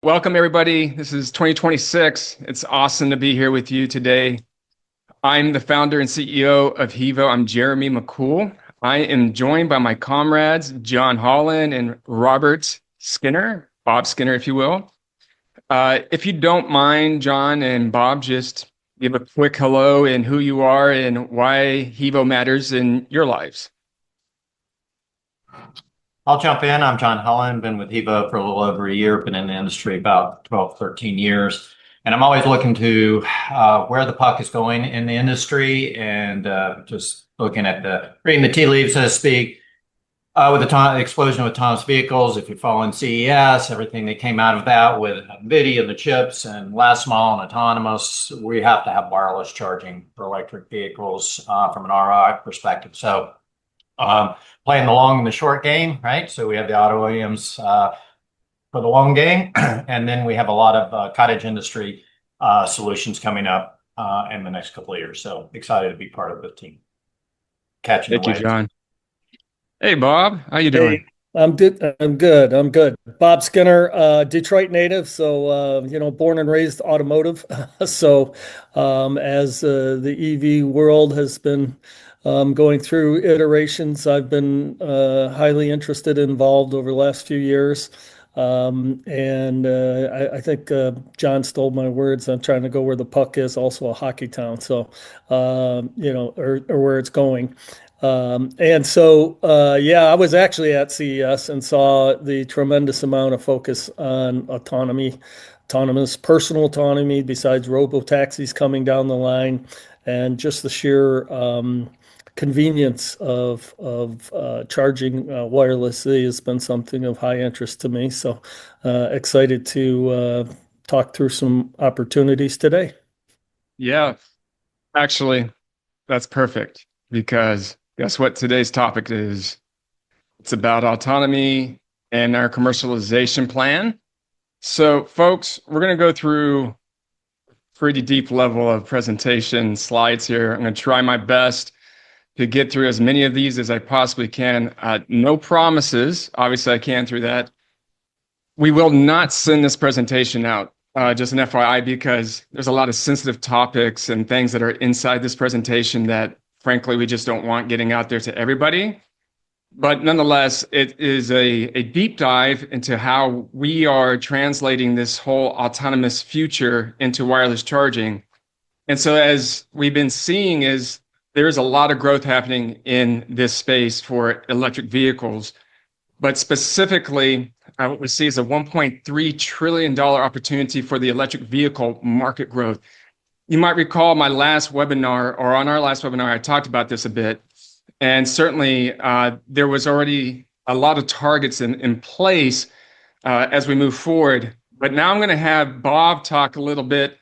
Welcome, everybody. This is 2026. It's awesome to be here with you today. I'm the founder and CEO of HEVO. I'm Jeremy McCool. I am joined by my comrades, John Holland and Robert Skinner, Bob Skinner, if you will. If you don't mind, John and Bob, just give a quick hello and who you are and why HEVO matters in your lives. I'll jump in. I'm John Holland, been with HEVO for a little over a year, been in the industry about 12, 13 years. And I'm always looking to where the puck is going in the industry and just looking at reading the tea leaves, so to speak, with the explosion of autonomous vehicles. If you follow in CES, everything that came out of that with NVIDIA and the chips and last mile and autonomous, we have to have wireless charging for electric vehicles from an ROI perspective. So playing the long and the short game, right? So we have the auto OEMs for the long game, and then we have a lot of cottage industry solutions coming up in the next couple of years. So excited to be part of the team. Catching Thank the you, wave. John. Hey, Bob, how you doing? Hey, I'm good. I'm good. Bob Skinner, Detroit native, so born and raised automotive. So, as the EV world has been going through iterations, I've been highly interested, involved over the last few years. And I think John stole my words. I'm trying to go where the puck is, also a hockey town. So, or where it's going. Yeah, I was actually at CES and saw the tremendous amount of focus on autonomous personal autonomy, besides robo taxis coming down the line, and just the sheer convenience of charging wirelessly has been something of high interest to me. So excited to talk through some opportunities today. Yeah, actually, that's perfect because guess what today's topic is? It's about autonomy and our commercialization plan. So, folks, we're going to go through a pretty deep level of presentation slides here. I'm going to try my best to get through as many of these as I possibly can. No promises. Obviously, I can through that. We will not send this presentation out, just an FYI, because there's a lot of sensitive topics and things that are inside this presentation that frankly, we just don't want getting out there to everybody. But nonetheless, it is a deep dive into how we are translating this whole autonomous future into wireless charging. And so as we've been seeing is there's a lot of growth happening in this space for electric vehicles. But specifically, what we see is a $1.3 trillion opportunity for the electric vehicle market growth. You might recall my last webinar, or on our last webinar, I talked about this a bit. And certainly there was already a lot of targets in place as we move forward. But now I'm going to have Bob talk a little bit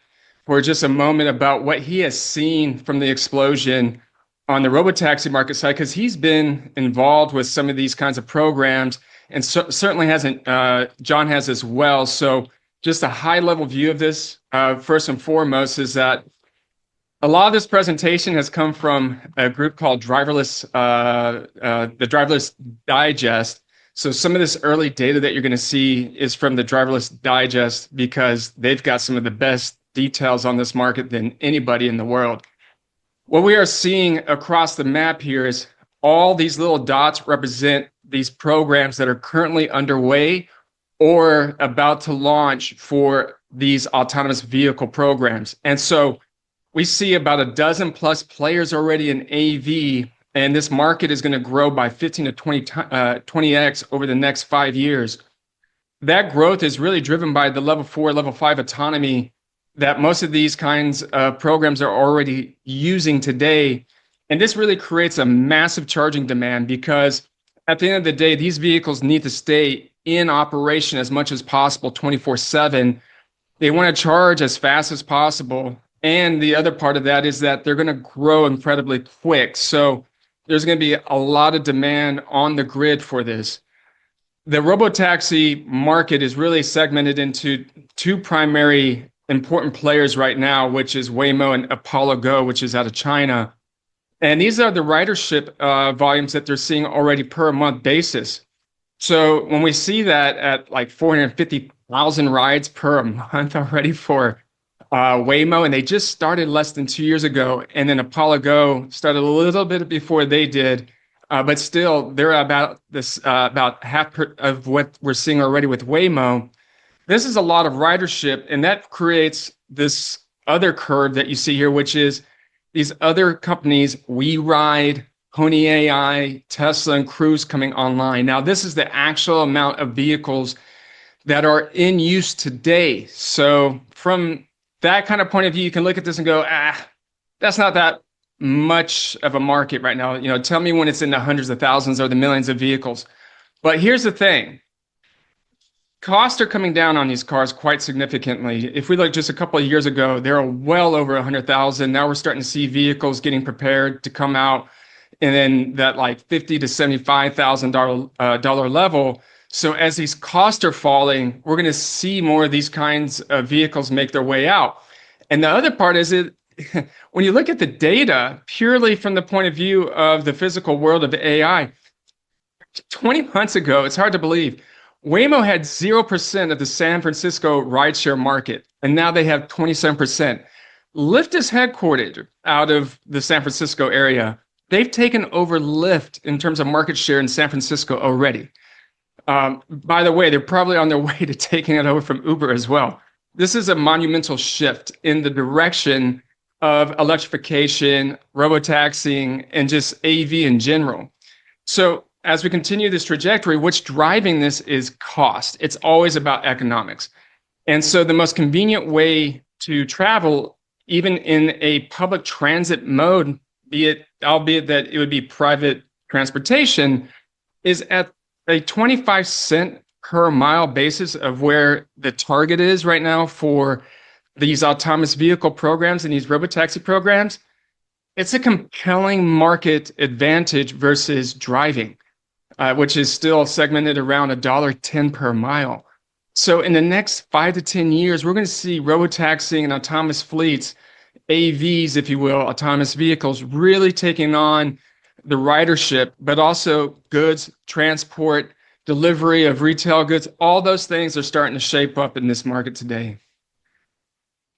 for just a moment about what he has seen from the explosion on the robotaxi market side, because he's been involved with some of these kinds of programs, and certainly hasn't, John has as well. So just a high level view of this, first and foremost, is that a lot of this presentation has come from a group called the Driverless Digest. So some of this early data that you're going to see is from the Driverless Digest because they've got some of the best details on this market than anybody in the world. What we are seeing across the map here is all these little dots represent these programs that are currently underway or about to launch for these autonomous vehicle programs. And so we see about a dozen plus players already in AV, and this market is going to grow by 15 to 20x over the next 5 years. That growth is really driven by the level 4, level 5 autonomy that most of these kinds of programs are already using today. And this really creates a massive charging demand because at the end of the day, these vehicles need to stay in operation as much as possible 24/7. They want to charge as fast as possible. And the other part of that is that they're going to grow incredibly quick. So there's going to be a lot of demand on the grid for this. The robotaxi market is really segmented into two primary important players right now, which is Waymo and Apollo Go, which is out of China. And these are the ridership volumes that they're seeing already per month basis. So when we see that at like 1,000 rides per month already for Waymo, and they just started less than 2 years ago. And then Apollo Go started a little bit before they did, but still, they're about about of what we're seeing already with Waymo. This is a lot of ridership, and that creates this other curve that you see here, which is these other companies, WeRide, Pony AI, Tesla, and Cruise coming online. Now, this is the actual amount of vehicles that are in use today. So from that kind of point of view, you can look at this and go, that's not that much of a market right now. Tell me when it's in the hundreds of thousands or the millions of vehicles. But here's the thing. Costs are coming down on these cars quite significantly. If we look just a couple of years ago, they were well over 100,000. Now we're starting to see vehicles getting prepared to come out, and then that like $50,000 to $75,000 level. So as these costs are falling, we're going to see more of these kinds of vehicles make their way out. And the other part is when you look at the data purely from the point of view of the physical world of AI, 20 months ago, it's hard to believe, Waymo had 0% of the San Francisco rideshare market, and now they have 27%. Lyft is headquartered out of the San Francisco area. They've taken over Lyft in terms of market share in San Francisco already. By the way, they're probably on their way to taking it over from Uber as well. This is a monumental shift in the direction of electrification, robotaxiing, and just AV in general. So as we continue this trajectory, what's driving this is cost. It's always about economics. And so the most convenient way to travel, even in a public transit mode, albeit that it would be private transportation, is at a 25-cent per mile basis of where the target is right now for these autonomous vehicle programs and these robotaxi programs. It's a compelling market advantage versus driving, which is still segmented around $1.10 per mile. So in the next 5 to 10 years, we're going to see robotaxiing and autonomous fleets, AVs, if you will, autonomous vehicles, really taking on the ridership, but also goods, transport, delivery of retail goods. All those things are starting to shape up in this market today.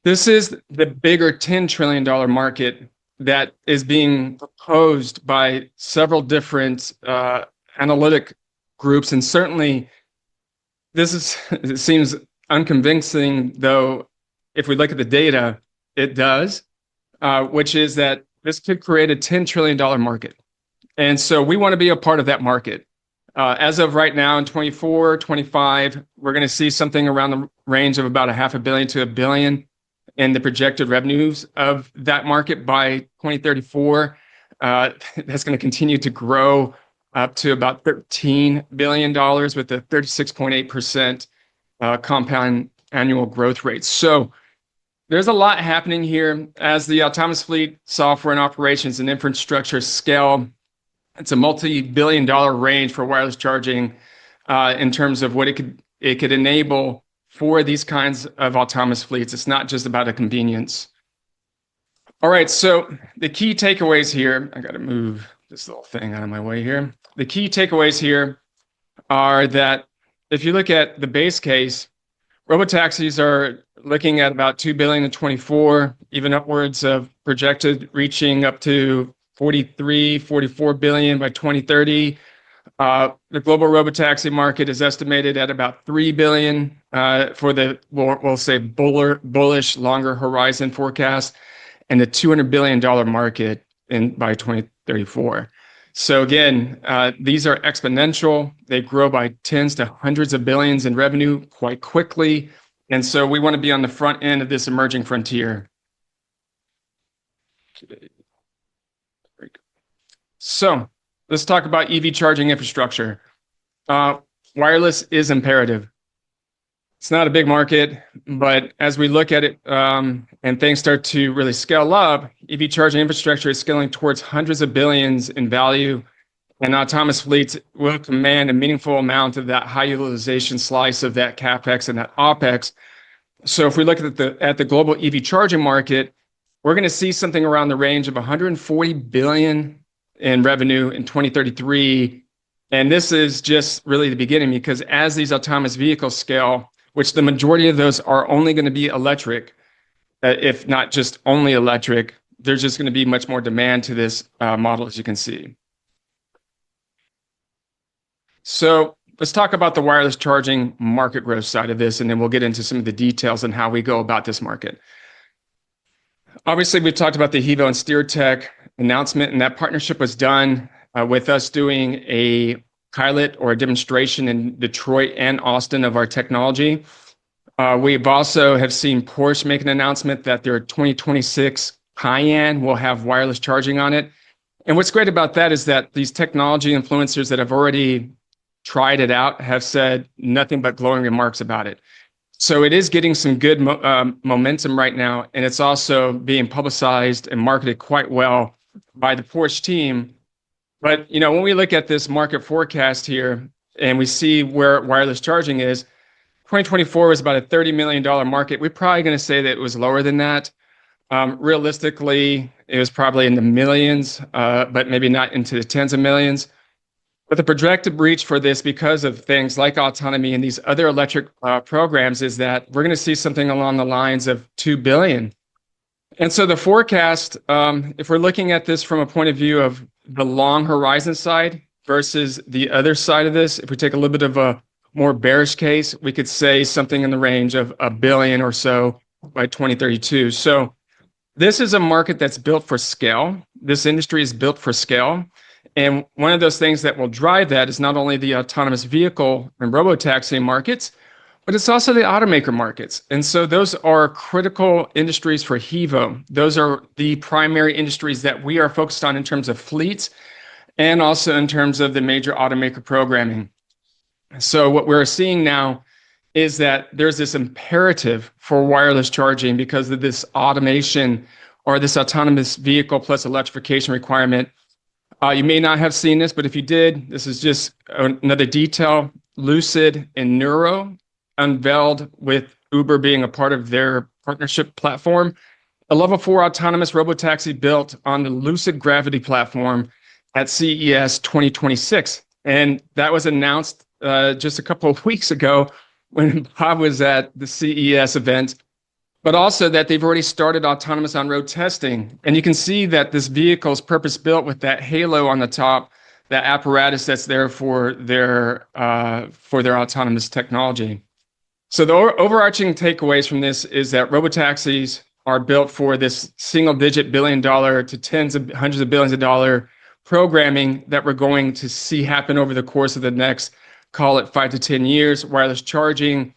This is the bigger $10 trillion market that is being proposed by several different analytic groups. And certainly it seems unconvincing, though, if we look at the data, it does, which is that this could create a $10 trillion market. And so we want to be a part of that market. As of right now in 24, 25, we're going to see something around the range of about $500 million to $1 billion in the projected revenues of that market by 2034. That's going to continue to grow up to about $13 billion with a 36.8% compound annual growth rate. So there's a lot happening here as the autonomous fleet software and operations and infrastructure scale. It's a multi-billion-dollar range for wireless charging in terms of what it could enable for these kinds of autonomous fleets. It's not just about a convenience. All right, so the key takeaways here, I got to move this little thing out of my way here. The key takeaways here are that if you look at the base case, robotaxis are looking at about $2 billion in 24, even upwards of projected reaching up to 43, 44 billion by 2030. The global robotaxi market is estimated at about 3 billion for the, we'll say, bullish longer horizon forecast, and the $200 billion market by 2034. So again, these are exponential. They grow by tens to hundreds of billions in revenue quite quickly. And so we want to be on the front end of this emerging frontier. So let's talk about EV charging infrastructure. Wireless is imperative. It's not a big market, but as we look at it and things start to really scale up, EV charging infrastructure is scaling towards hundreds of billions in value, and autonomous fleets will command a meaningful amount of that high utilization slice of that CapEx and that OpEx. So if we look at the global EV charging market, we're going to see something around the range of 140 billion in revenue in 2033. And this is just really the beginning, because as these autonomous vehicles scale, which the majority of those are only going to be electric, if not just only electric. There's just going to be much more demand to this model, as you can see. So let's talk about the wireless charging market growth side of this, and then we'll get into some of the details on how we go about this market. Obviously, we've talked about the HEVO and SteerTech announcement, and that partnership was done with us doing a pilot or a demonstration in Detroit and Austin of our technology. We've also have seen Porsche make an announcement that their 2026 Cayenne will have wireless charging on it. And what's great about that is that these technology influencers that have already tried it out have said nothing but glowing remarks about it. So it is getting some good momentum right now, and it's also being publicized and marketed quite well by the Porsche team. But when we look at this market forecast here and we see where wireless charging is, 2024 was about a $30 million market. We're probably going to say that it was lower than that. Realistically, it was probably in the millions, but maybe not into the tens of millions. But the projected reach for this, because of things like autonomy and these other electric programs, is that we're going to see something along the lines of 2 billion. And so the forecast, if we're looking at this from a point of view of the long horizon side versus the other side of this, if we take a little bit of a more bearish case, we could say something in the range of 1 billion or so by 2032. So this is a market that's built for scale. This industry is built for scale. And one of those things that will drive that is not only the autonomous vehicle and robotaxi markets, but it's also the automaker markets. And so those are critical industries for HEVO. Those are the primary industries that we are focused on in terms of fleets and also in terms of the major automaker programming. So what we're seeing now is that there's this imperative for wireless charging because of this automation or this autonomous vehicle plus electrification requirement. You may not have seen this, but if you did, this is just another detail. Lucid and Neuro unveiled, with Uber being a part of their partnership platform, a level 4 autonomous robotaxi built on the Lucid Gravity platform at CES 2026. And that was announced just a couple of weeks ago when Bob was at the CES event, but also that they've already started autonomous on-road testing. And you can see that this vehicle is purpose-built with that halo on the top, that apparatus that's there for their autonomous technology. So the overarching takeaways from this is that robotaxis are built for this single-digit billion-dollar to tens of hundreds of billions of dollar programming that we're going to see happen over the course of the next, call it 5 to 10 years. Wireless charging,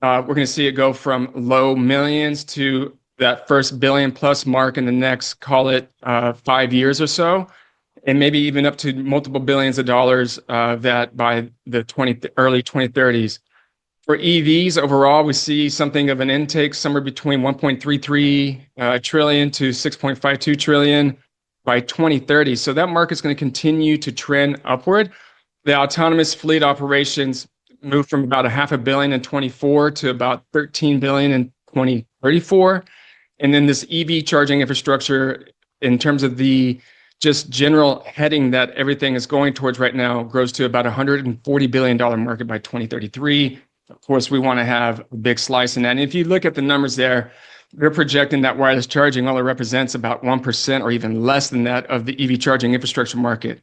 we're going to see it go from low millions to that first billion plus mark in the next, call it 5 years or so, and maybe even up to multiple billions of dollars that by the early 2030s. For EVs overall, we see something of an intake somewhere between 1.33 trillion to 6.52 trillion by 2030. So that market's going to continue to trend upward. The autonomous fleet operations moved from about $500 million in 24 to about 13 billion in 2034. And then this EV charging infrastructure, in terms of the just general heading that everything is going towards right now, grows to about $140 billion market by 2033. Of course, we want to have a big slice in that. And if you look at the numbers there, they're projecting that wireless charging only represents about 1% or even less than that of the EV charging infrastructure market.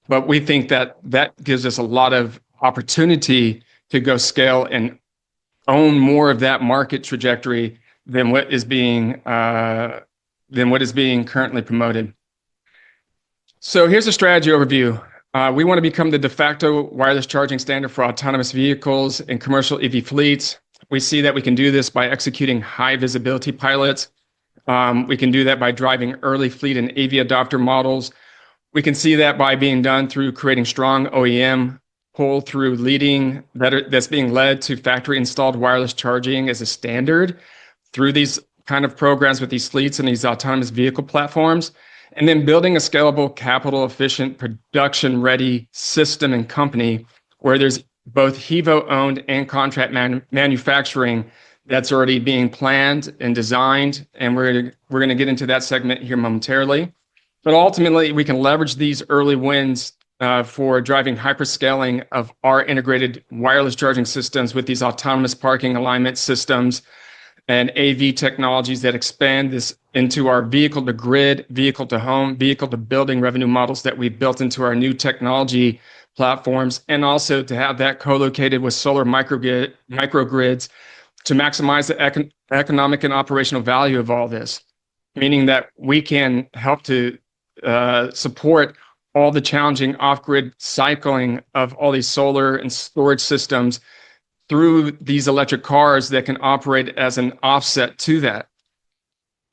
But we think that that gives us a lot of opportunity to go scale and own more of that market trajectory than what is being currently promoted. So here's a strategy overview. We want to become the de facto wireless charging standard for autonomous vehicles and commercial EV fleets. We see that we can do this by executing high visibility pilots. We can do that by driving early fleet and AV adopter models. We can see that by being done through creating strong OEM pull through that's being led to factory installed wireless charging as a standard through these kind of programs with these fleets and these autonomous vehicle platforms. And then building a scalable, capital efficient, production ready system and company where there's both HEVO owned and contract manufacturing that's already being planned and designed. And we're going to get into that segment here momentarily. But ultimately, we can leverage these early wins for driving hyperscaling of our integrated wireless charging systems with these autonomous parking alignment systems and AV technologies that expand this into our vehicle to grid, vehicle to home, vehicle to building revenue models that we've built into our new technology platforms, and also to have that co-located with solar microgrids to maximize the economic and operational value of all this, meaning that we can help to support all the challenging off-grid cycling of all these solar and storage systems through these electric cars that can operate as an offset to that.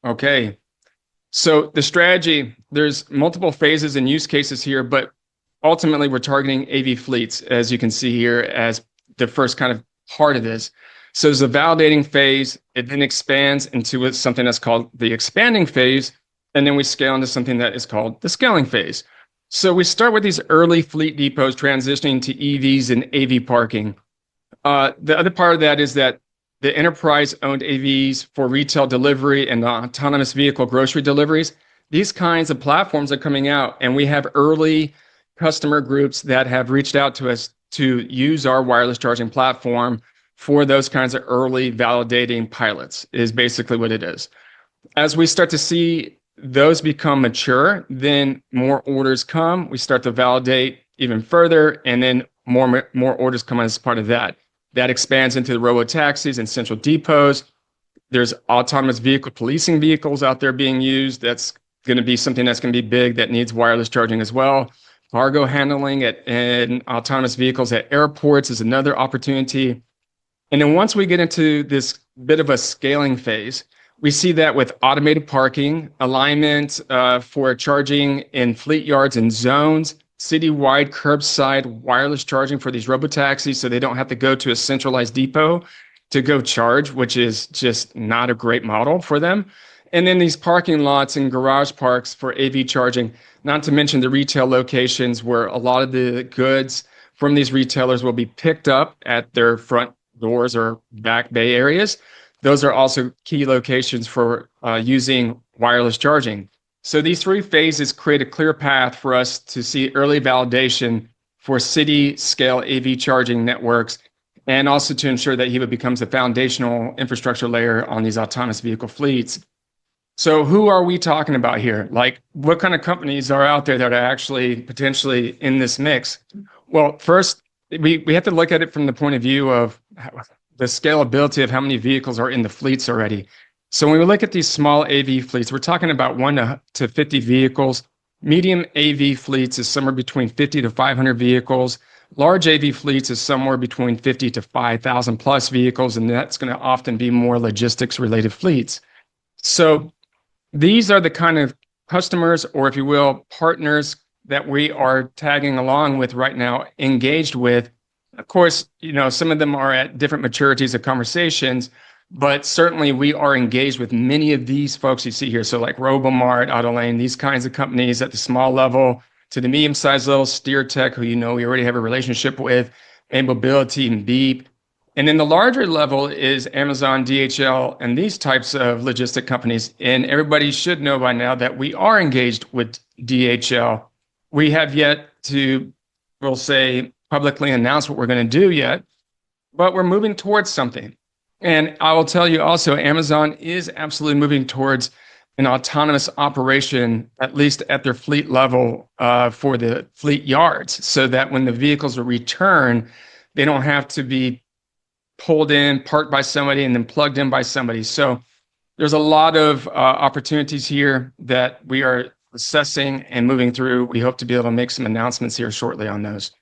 Okay, so the strategy, there's multiple phases and use cases here, but ultimately we're targeting AV fleets, as you can see here, as the first kind of part of this. So there's a validating phase, it then expands into something that's called the expanding phase, and then we scale into something that is called the scaling phase. So we start with these early fleet depots transitioning to EVs and AV parking. The other part of that is that the enterprise-owned AVs for retail delivery and autonomous vehicle grocery deliveries, these kinds of platforms are coming out, and we have early customer groups that have reached out to us to use our wireless charging platform for those kinds of early validating pilots, is basically what it is. As we start to see those become mature, then more orders come. We start to validate even further, and then more orders come as part of that. That expands into the robo-taxis and central depots. There's autonomous vehicle policing vehicles out there being used. That's going to be something that's going to be big that needs wireless charging as well. Cargo handling and autonomous vehicles at airports is another opportunity. And then once we get into this bit of a scaling phase, we see that with automated parking, alignment for charging in fleet yards and zones, citywide curbside wireless charging for these robotaxis so they don't have to go to a centralized depot to go charge, which is just not a great model for them. And then these parking lots and garage parks for AV charging, not to mention the retail locations where a lot of the goods from these retailers will be picked up at their front doors or back bay areas. Those are also key locations for using wireless charging. So these three phases create a clear path for us to see early validation for city scale AV charging networks, and also to ensure that HEVO becomes a foundational infrastructure layer on these autonomous vehicle fleets. So who are we talking about here? Like, what kind of companies are out there that are actually potentially in this mix? Well, first, we have to look at it from the point of view of the scalability of how many vehicles are in the fleets already. So when we look at these small AV fleets, we're talking about 1 to 50 vehicles. Medium AV fleets is somewhere between 50 to 500 vehicles. Large AV fleets is somewhere between 50 to 5,000 plus vehicles, and that's going to often be more logistics related fleets. So these are the kind of customers, or if you will, partners that we are tagging along with right now, engaged with. Of course, some of them are at different maturities of conversations, but certainly we are engaged with many of these folks you see here. So like Robomart, Autolane, these kinds of companies at the small level to the medium-sized level, SteerTech, who we already have a relationship with, and Mobility and Beep. And then the larger level is Amazon, DHL, and these types of logistic companies. And everybody should know by now that we are engaged with DHL. We have yet to, we'll say, publicly announce what we're going to do yet, but we're moving towards something. And I will tell you also, Amazon is absolutely moving towards an autonomous operation, at least at their fleet level, for the fleet yards, so that when the vehicles are returned, they don't have to be pulled in, parked by somebody, and then plugged in by somebody. So there's a lot of opportunities here that we are assessing and moving through. We hope to be able to make some announcements here shortly on those.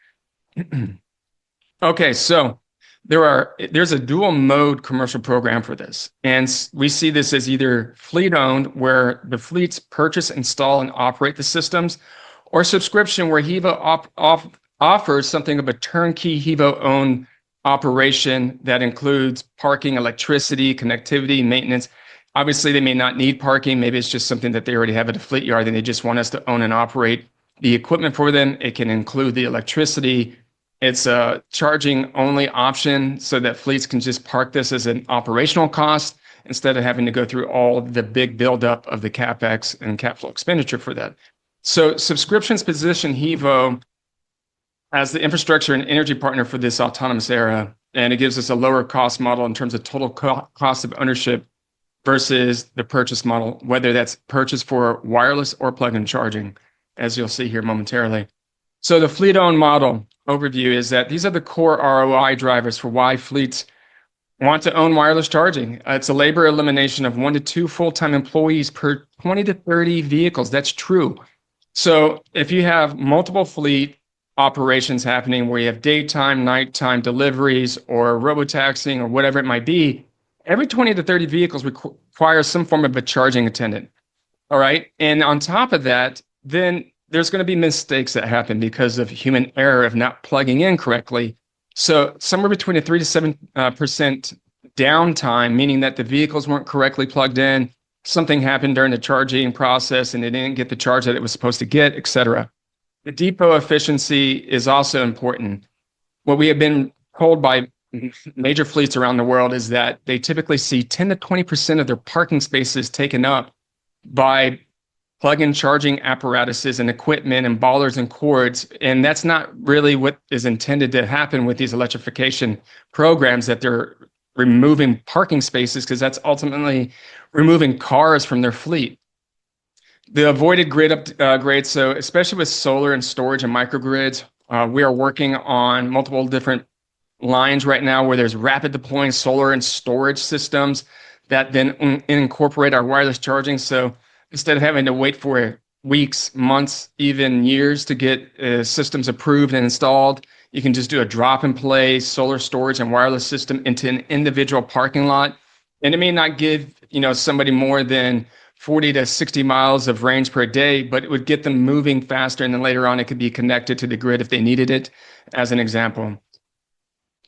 Okay, so there's a dual mode commercial program for this. And we see this as either fleet owned, where the fleets purchase, install, and operate the systems, or subscription, where HEVO offers something of a turnkey HEVO owned operation that includes parking, electricity, connectivity, maintenance. Obviously, they may not need parking. Maybe it's just something that they already have at a fleet yard and they just want us to own and operate the equipment for them. It can include the electricity. It's a charging only option so that fleets can just park this as an operational cost instead of having to go through all the big buildup of the CapEx and capital expenditure for that. So subscriptions position HEVO as the infrastructure and energy partner for this autonomous era, and it gives us a lower cost model in terms of total cost of ownership versus the purchase model, whether that's purchase for wireless or plug-in charging, as you'll see here momentarily. So the fleet-owned model overview is that these are the core ROI drivers for why fleets want to own wireless charging. It's a labor elimination of 1 to 2 full-time employees per 20 to 30 vehicles. That's true. So if you have multiple fleet operations happening where you have daytime, nighttime deliveries or robotaxing or whatever it might be, every 20 to 30 vehicles requires some form of a charging attendant. All right. And on top of that, then there's going to be mistakes that happen because of human error of not plugging in correctly. So somewhere between a 3 to 7% downtime, meaning that the vehicles weren't correctly plugged in, something happened during the charging process and it didn't get the charge that it was supposed to get, et cetera. The depot efficiency is also important. What we have been told by major fleets around the world is that they typically see 10 to 20% of their parking spaces taken up by plug-in charging apparatuses and equipment and ballers and cords. And that's not really what is intended to happen with these electrification programs, that they're removing parking spaces, because that's ultimately removing cars from their fleet. The avoided grid upgrades, so especially with solar and storage and microgrids, we are working on multiple different lines right now where there's rapid deploying solar and storage systems that then incorporate our wireless charging. So instead of having to wait for weeks, months, even years to get systems approved and installed, you can just do a drop and play solar storage and wireless system into an individual parking lot. And it may not give, somebody more than 40 to 60 miles of range per day, but it would get them moving faster. And then later on, it could be connected to the grid if they needed it, as an example.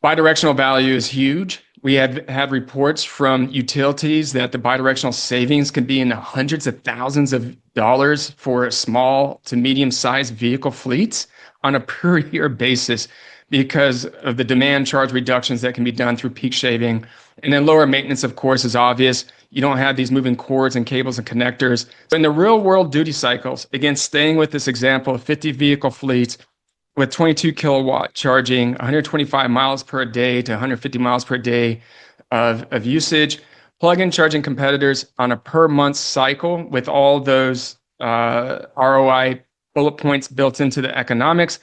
Bidirectional value is huge. We have had reports from utilities that the bidirectional savings can be in the hundreds of thousands of dollars for small to medium-sized vehicle fleets on a per year basis because of the demand charge reductions that can be done through peak shaving. And then lower maintenance, of course, is obvious. You don't have these moving cords and cables and connectors. So in the real world duty cycles, again, staying with this example of 50 vehicle fleets, with 22 kilowatt charging, 125 miles per day to 150 miles per day of usage. Plug-in charging competitors on a per month cycle with all those ROI bullet points built into the economics,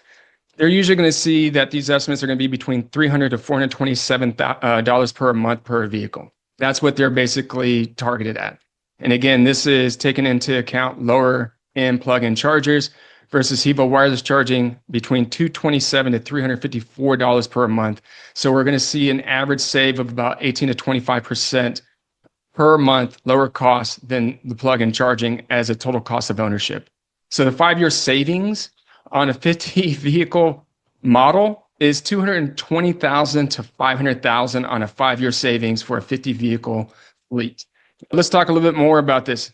they're usually going to see that these estimates are going to be between $300 to $427 per month per vehicle. That's what they're basically targeted at. And again, this is taking into account lower end plug-in chargers versus HEVO wireless charging between $227 to $354 per month. So we're going to see an average save of about 18 to 25% per month lower cost than the plug-in charging as a total cost of ownership. So the 5-year savings on a 50 vehicle model is $220,000 to $500,000 on a 5-year savings for a 50 vehicle fleet. Let's talk a little bit more about this.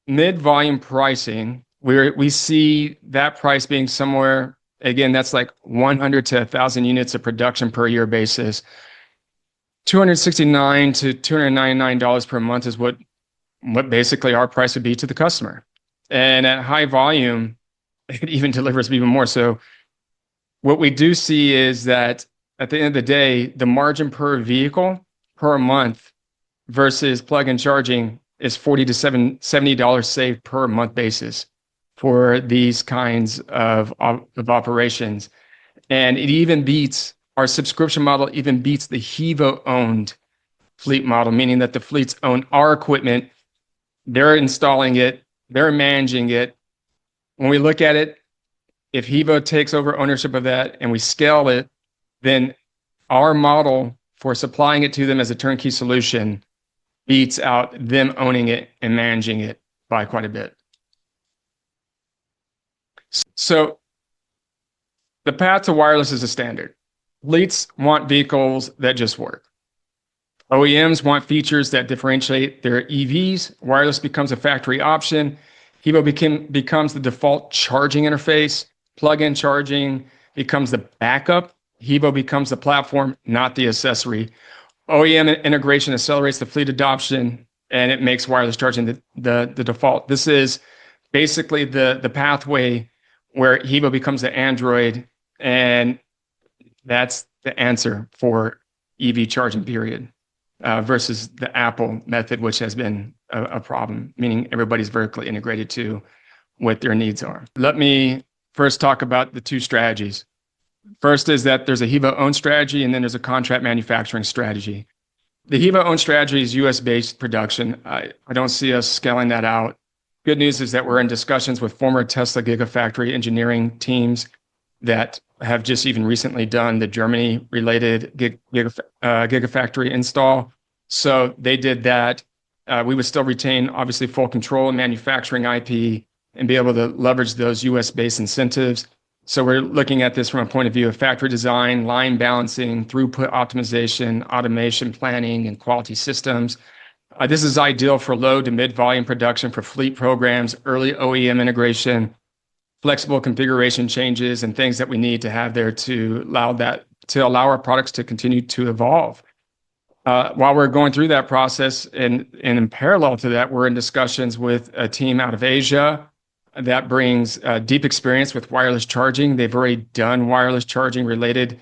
Mid-volume pricing, we see that price being somewhere, again, that's like 100 to 1,000 units of production per year basis. $269 to $299 per month is what basically our price would be to the customer. And at high volume, it even delivers even more. So what we do see is that at the end of the day, the margin per vehicle per month versus plug-in charging is $40 to $70 saved per month basis for these kinds of operations. And it even beats, our subscription model even beats the HEVO owned fleet model, meaning that the fleets own our equipment, they're installing it, they're managing it. When we look at it, if HEVO takes over ownership of that and we scale it, then our model for supplying it to them as a turnkey solution beats out them owning it and managing it by quite a bit. So the path to wireless is a standard. Fleets want vehicles that just work. OEMs want features that differentiate their EVs. Wireless becomes a factory option. HEVO becomes the default charging interface. Plug-in charging becomes the backup. HEVO becomes the platform, not the accessory. OEM integration accelerates the fleet adoption, and it makes wireless charging the default. This is basically the pathway where HEVO becomes the Android And that's the answer for EV charging, period, versus the Apple method, which has been a problem, meaning everybody's vertically integrated to what their needs are. Let me first talk about the two strategies. First is that there's a HEVO owned strategy, and then there's a contract manufacturing strategy. The HEVO owned strategy is US based production. I don't see us scaling that out. Good news is that we're in discussions with former Tesla Gigafactory engineering teams that have just even recently done the Germany related Gigafactory install. So they did that. We would still retain obviously full control and manufacturing IP and be able to leverage those US based incentives. So we're looking at this from a point of view of factory design, line balancing, throughput optimization, automation planning, and quality systems. This is ideal for low to mid volume production for fleet programs, early OEM integration, flexible configuration changes, and things that we need to have there to allow our products to continue to evolve. While we're going through that process, and in parallel to that, we're in discussions with a team out of Asia that brings deep experience with wireless charging. They've already done wireless charging related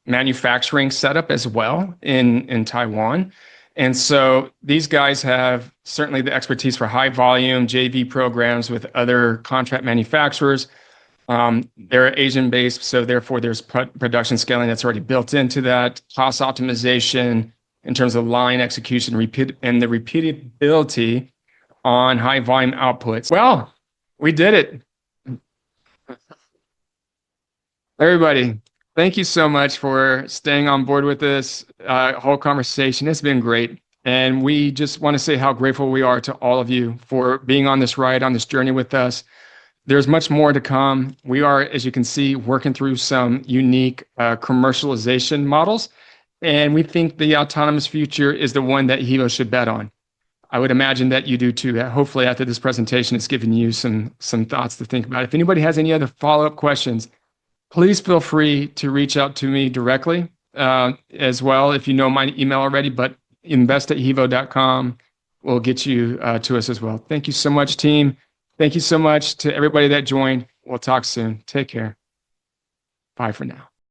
manufacturing setup as well in Taiwan. And so these guys have certainly the expertise for high volume JV programs with other contract manufacturers. They're Asian based, so therefore there's production scaling that's already built into that, cost optimization in terms of line execution, and the repeatability on high volume outputs. Well, we did it. Everybody, thank you so much for staying on board with this whole conversation. It's been great. And we just want to say how grateful we are to all of you for being on this ride, on this journey with us. There's much more to come. We are, as you can see, working through some unique commercialization models. And we think the autonomous future is the one that HEVO should bet on. I would imagine that you do too. Hopefully after this presentation, it's given you some thoughts to think about. If anybody has any other follow-up questions, please feel free to reach out to me directly as well. If you know my email already, but invest@hevo.com will get you to us as well. Thank you so much, team. Thank you so much to everybody that joined. We'll talk soon. Take care. Bye for now.